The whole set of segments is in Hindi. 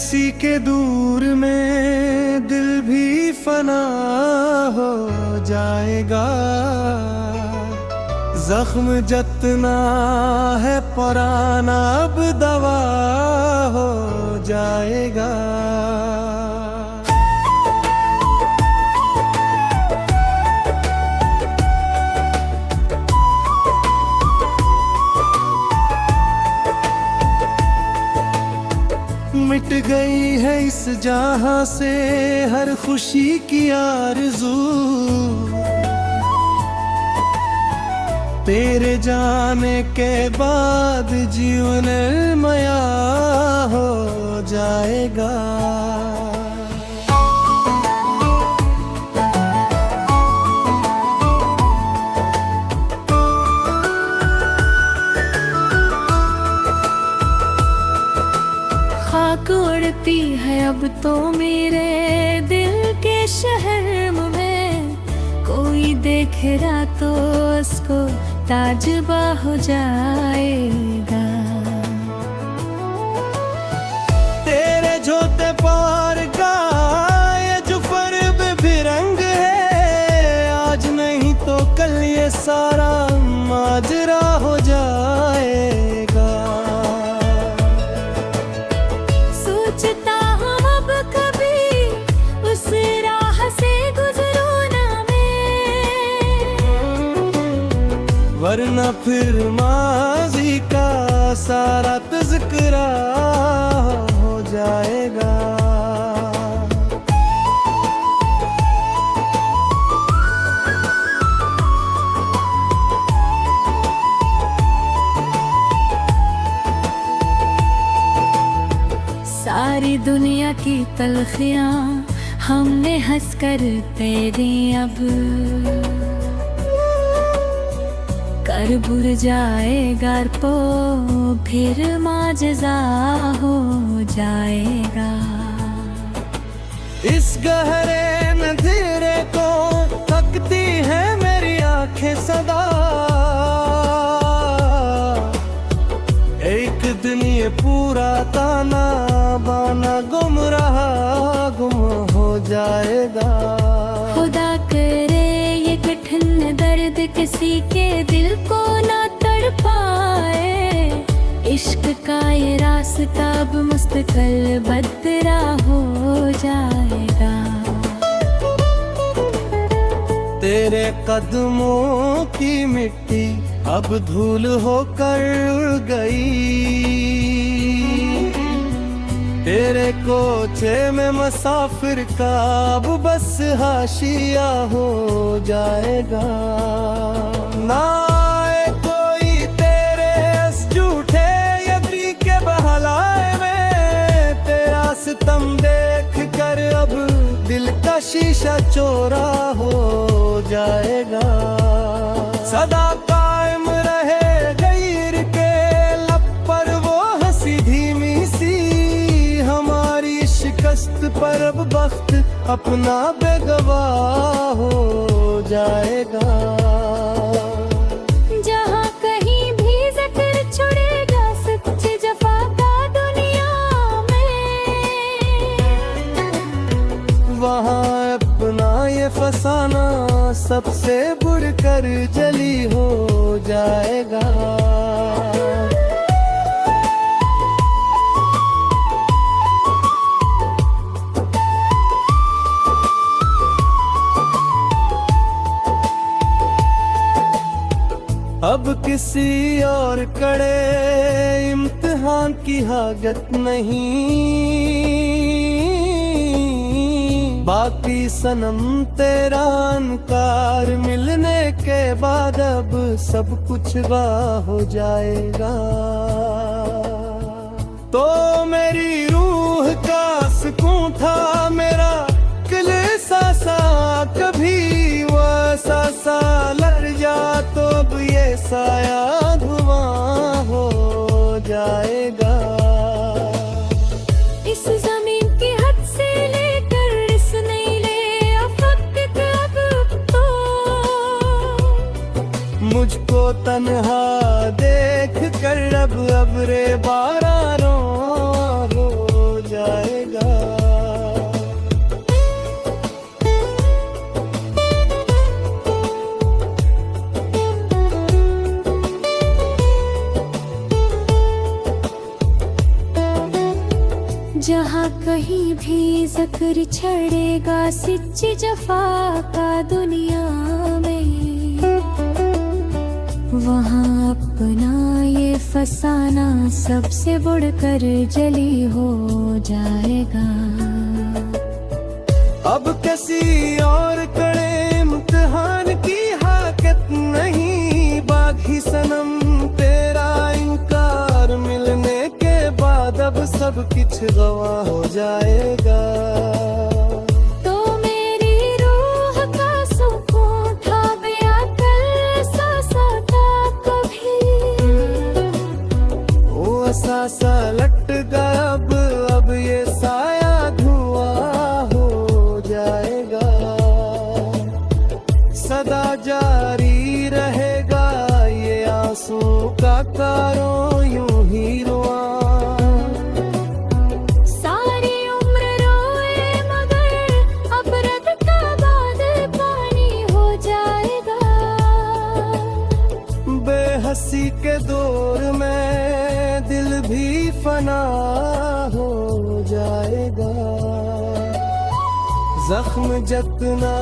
किसी के दूर में दिल भी फना हो जाएगा। जख्म जितना है पुराना अब दवा हो जाएगा। मिट गई है इस जहां से हर खुशी की आरज़ू। तेरे जाने के बाद जीवन मया हो जाएगा। खाक उड़ती है अब तो मेरे दिल के शहर में। कोई देखेगा तो उसको ताजुबा हो जाएगा। तेरे जोते पार का ये जो फर्ब भी रंग है, आज नहीं तो कल ये सारा माजरा हो जाएगा। सोचता हूँ अब कभी उस राह से गुजरूं ना मैं, वरना फिर माजी का सारा तज़किरा हो जाएगा। सारी दुनिया की तलखियां हमने हंसकर तेरी अब कर बुर जाएगा पो फिर माजज़ा हो जाएगा। इस गहरे नज़ीरे को तकती है मेरी आंखें सदा। एक दिन ये पूरा ताना बाना गुम हो जाएगा। खुदा करे ये कठिन दर्द किसी के दिल को ना तड़पाए। इश्क का ये रास्ता अब मुस्तकिल बदरा हो जाएगा। तेरे कदमों की मिट्टी अब धूल होकर उड़ गई। तेरे कोचे में मुसाफिर का अब बस हाशिया हो जाएगा। ना आए कोई तेरे इस झूठे यकी के बहलाए में। तेरा सितम देख कर अब दिल का शीशा चोरा हो जाएगा। सदा कायम रहे गैर के लब पर वो हंसी धीमी सी। हमारी शिकस्त पर अब वक्त अपना बेगवाह हो जाएगा। जहाँ कहीं भी जिक्र छुड़ेगा सच्ची जफा का दुनिया में, वहाँ अपना ये फसाना सबसे बुड़कर जली हो जाएगा। अब किसी और कड़े इम्तिहान की हाजत नहीं। बाकी सनम तेरा इनकार मिलने के बाद अब सब कुछ वाह हो जाएगा। तो मेरी रूह का सुकून था मेरा किलसा सा, कभी वैसा सा लड़ जा तो अब ये साया धुआं हो जाएगा। इस जमीन की हद से लेकर इस नीले अफक तक अब तो मुझको तन्हा देख कर अब अब्रे बारां हो जाए। तक छड़ेगा सच्ची जफा का दुनिया में, वहाँ अपना ये फसाना सबसे बढ़कर जली हो जाएगा। अब किसी और कड़े इम्तिहान की हाकत नहीं, बाकी सनम तेरा इनकार मिलने के बाद अब सब कुछ गवा हो जाएगा। तो मेरी रूह का सुकून था बेअकल सा था कभी, वो असासा लट गया अब ये साया धुआं हो जाएगा। सदा जारी रहेगा ये आंसू का कारों यूं ही रुआ। सारी उम्र रोए मगर अब रद का बाद पानी हो जाएगा। बेहसी के दौर में दिल भी फना हो जाएगा। जख्म जितना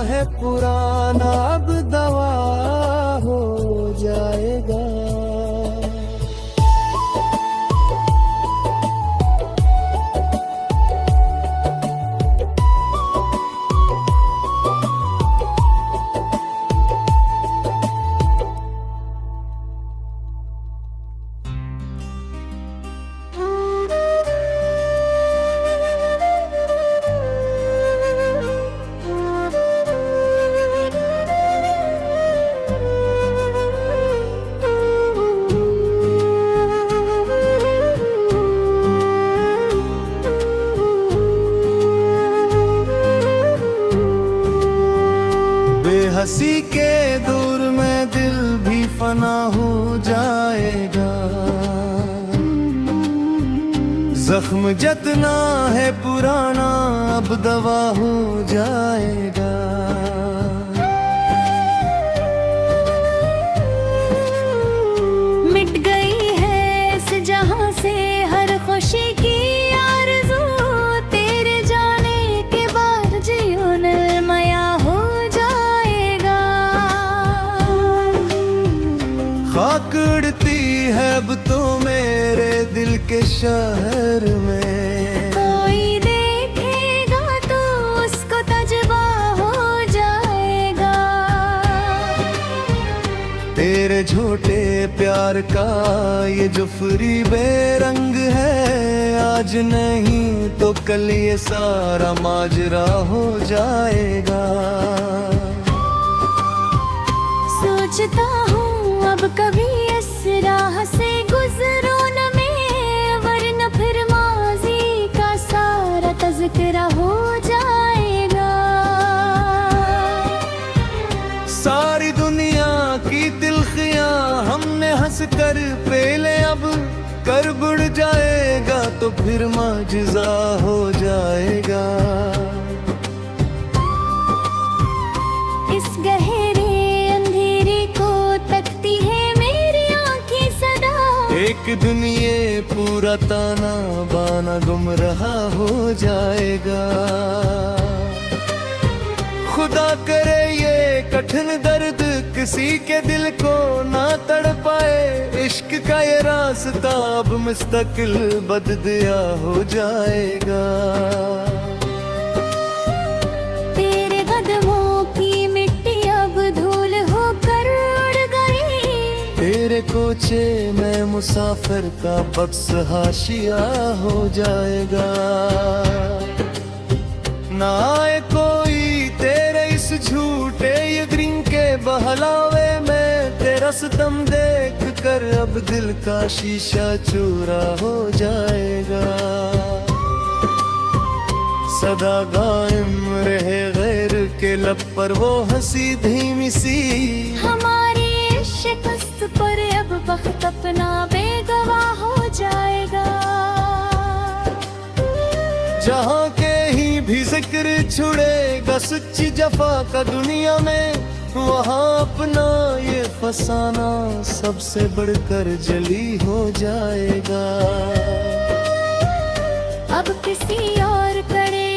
है पुराना अब दवा हो जाएगा। बेहसी के दूर में दिल भी फना हो जाएगा। जख्म जितना है पुराना अब दवा हो जाएगा। मिट गई है इस जहां से हर खुशी की आरज़ू, तेरे जाने के बाद जीवन मया हो जाएगा। खाक उड़ती है अब तो मेरे दिल के शहर में, कोई देखेगा तो उसको तजुर्बा हो जाएगा। तेरे झूठे प्यार का ये जुफरी बेरंग है, आज नहीं तो कल ये सारा माजरा हो जाएगा। सोचता हूँ अब कभी इस राह से गुजरूं न मैं, वरना फिर माजी का सारा तज़किरा हो जाएगा। सारी दुनिया की तिल्खियां हमने हंस कर पेले अब कर बुड़ जाएगा तो फिर माजिज़ा हो जाएगा। इस गहरे अंधेरे को तकती है मेरी आंखें सदा, एक दुनिया पूरा ताना बाना गुमराह हो जाएगा। खुदा करे ये कठिन दर्द किसी के दिल को ना तड़पाए, इश्क का ये रास्ता अब मुस्तकिल बददिया हो जाएगा। तेरे कदमों की मिट्टी अब धूल होकर उड़ गई, तेरे कोचे में मुसाफिर का बक्स हाशिया हो जाएगा। ना आए कोई तेरे इस झूठे यकीन के बहलावे में, तेरा सितम देख कर अब दिल का शीशा चूरा हो जाएगा। सदा कायम रहे गैर के लब पर वो हंसी धीमी सी, हमारी शिकस्त पर अब वक्त अपना बेगवा हो जाएगा। जहाँ के ही भी जिक्र छुड़ेगा सच्ची जफा का दुनिया में, वहाँ अपना ये फसाना सबसे बढ़कर जली हो जाएगा। अब किसी और करे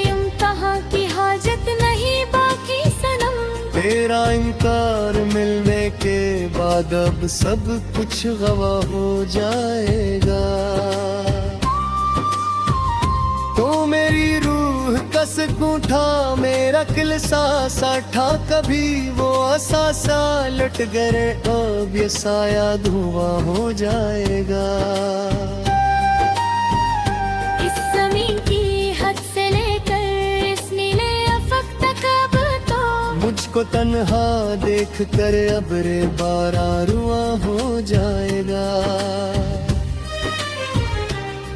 तेरा इनकार मिलने के बाद अब सब कुछ गवा हो जाएगा। तो मेरी रूह का सुकून था, मेरा किल सा था, कभी वो आसा सा लट गए, अब ये साया धुआं हो जाएगा। इस ज़मीन की हद से लेकर इस नीले अफक तक अब तो मुझको तन्हा देख कर अब रे बारां रुआं हो जाएगा।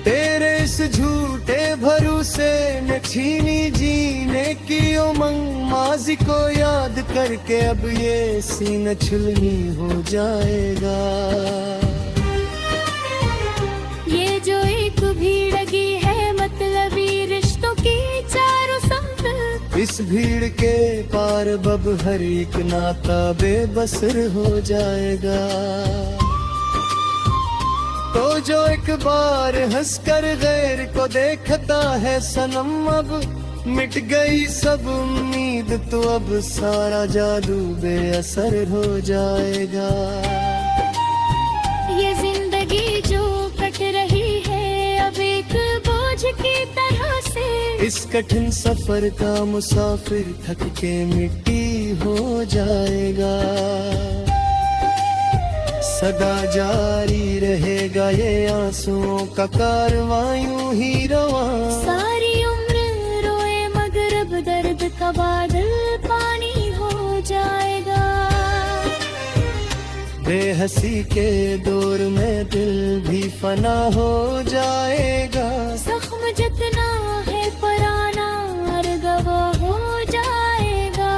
तेरे इस झूठे भरोसे न छीनी जीने की उमंग, माजी को याद करके अब ये सीना छुलनी हो जाएगा। ये जो एक भीड़ लगी है मतलबी रिश्तों की चारों संग, इस भीड़ के पार अब हर एक नाता बेबसर हो जाएगा। तो जो एक बार हंसकर गैर को देखता है सनम, अब मिट गई सब उम्मीद, तो अब सारा जादू बेअसर हो जाएगा। ये जिंदगी जो कट रही है अब एक बोझ की तरह से, इस कठिन सफर का मुसाफिर थक के मिट्टी हो जाएगा। सदा जारी रहेगा ये आंसुओं का कारवां यूं ही रवां। सारी उम्र रोए मगर अब दर्द का बादल पानी हो जाएगा। बेहसी के दौर में दिल भी फना हो जाएगा। जख्म जितना है पुराना और गवा हो जाएगा।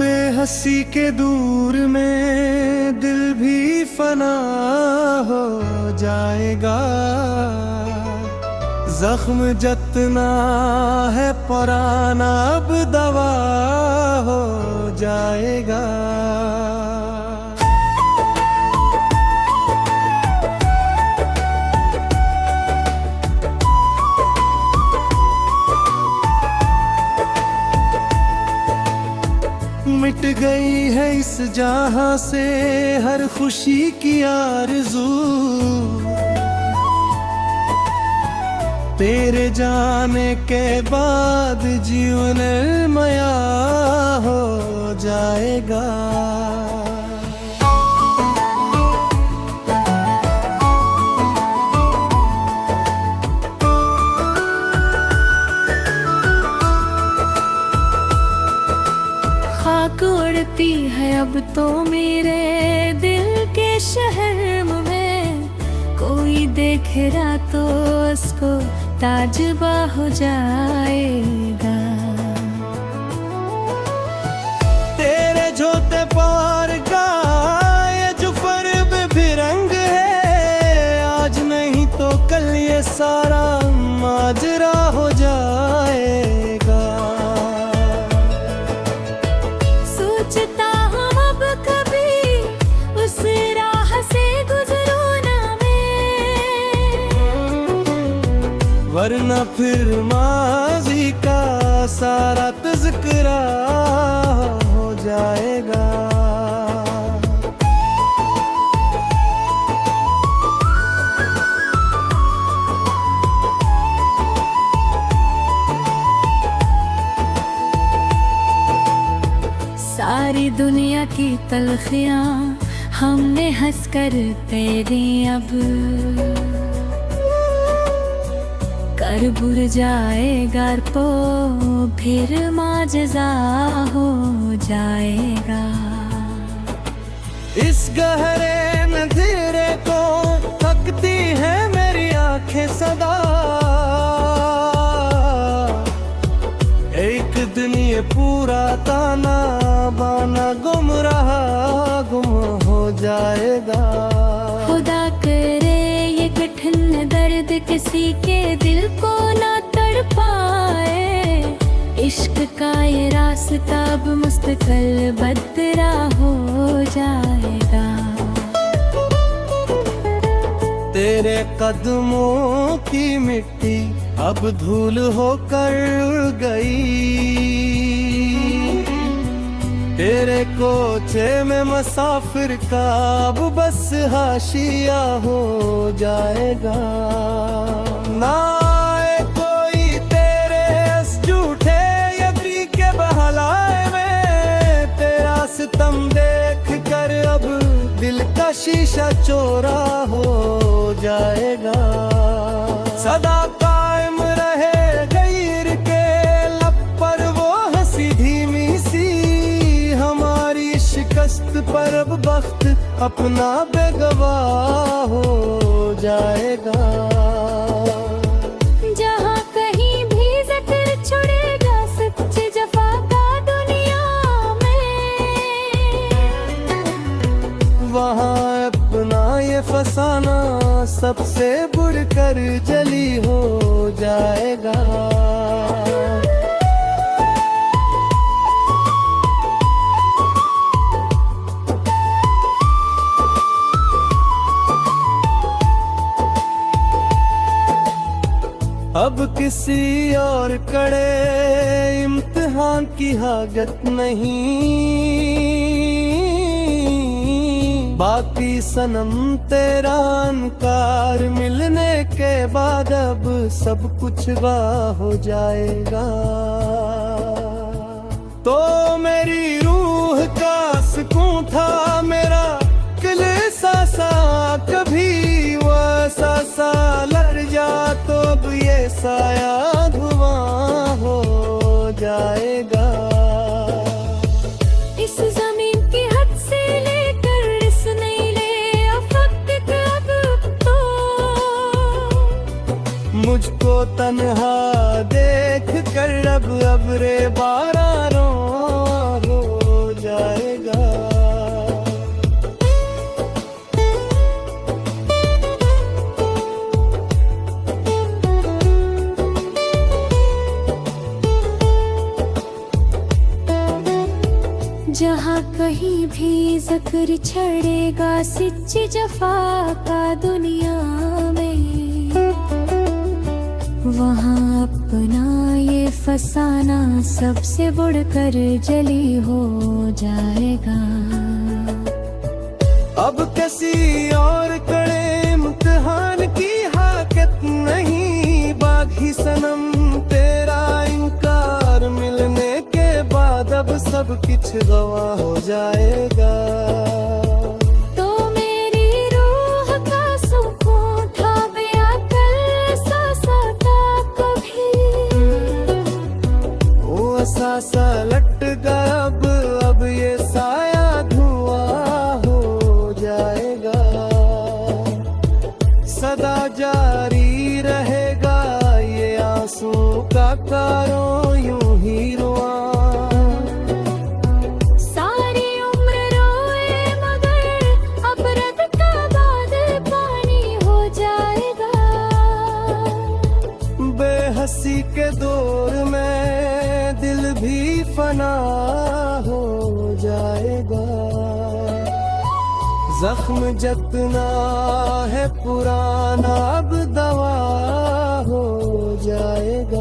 बेहसी के दूर में दिल भी फना हो जाएगा। जख्म जितना है पुराना अब दवा हो जाएगा। मिट गई है इस जहां से हर खुशी की आरज़ू, तेरे जाने के बाद जीवन मया हो जाएगा। खाक उड़ती है अब तो मेरे दिल के शहर में, कोई देख रहा तो उसको ताजुबा हो जाएगा। तेरे जोते पार का ये जो फर्ब भी रंग है, आज नहीं तो कल ये सारा माजरा हो जाएगा। सोचता हम अब कभी उस राह से गुजरो ना मैं, वरना फिर माजी का सारा तज़किरा हो जाएगा। सारी दुनिया की तलखियां हमने हंसकर तेरी अब कर बुर जाएगा, तो फिर माजज़ा हो जाएगा। इस गहरे अंधेरे को थकती है मेरी आंखें सदा, एक एक दिन ये पूरा ताना बाना गुम हो जाएगा। खुदा करे ये कठिन दर्द किसी के दिल को ना तड़पाए, इश्क का ये रास्ता अब मुस्तकिल बदरा हो जाएगा। तेरे कदमों की मिट्टी अब धूल होकर उड़ गई, तेरे कोचे में मुसाफिर का अब बस हाशिया हो जाएगा। ना आए कोई तेरे इस झूठे यकी के बहलाए में, तेरा सितम देख कर अब दिल का शीशा चोरा हो जाएगा। सदा कायम रहे गैर के लब पर वो हंसी धीमी सी, हमारी शिकस्त पर अब वक्त अपना बेगवाह हो जाएगा। जहाँ कहीं भी जिक्र छुड़ेगा सच्चे जफा का दुनिया में, वहाँ अपना ये फसाना सबसे बुड़कर जली हो जाएगा। अब किसी और कड़े इम्तिहान की हाजत नहीं, बाकी सनम तेरा अनकार मिलने के बाद अब सब कुछ वाह हो जाएगा। तो मेरी रूह का सुकून था मेरा किलिसा सा, कभी वैसा सा लड़ जा तो अब ये साया धुआं हो जाएगा। इस जमीन की हद से लेकर इस नीले अफक तक तो मुझको तन्हा देख कर अब रे बारां हो जाएगा। जहाँ कहीं भी जिक्र छड़ेगा सच्ची जफा का दुनिया में, वहाँ अपना ये फसाना सबसे बढ़कर जली हो जाएगा। अब किसी और कड़े इम्तिहान की हाकत नहीं, बाकी सनम तेरा इनकार मिलने के बाद अब सब कुछ गवा हो जाएगा। तो मेरी रूह का सुकून था बेअकल सा था कभी, वो सा लट गया अब ये साया धुआं हो जाएगा। सदा जारी रहेगा ये आंसू का कारों यूं ही रुआ, सारी उम्र रोए मगर अब रद का बादल पानी हो जाएगा। बेहसी के दौर में दिल भी फना हो जाएगा। जख्म जितना है पुराना अब दवा हो जाएगा।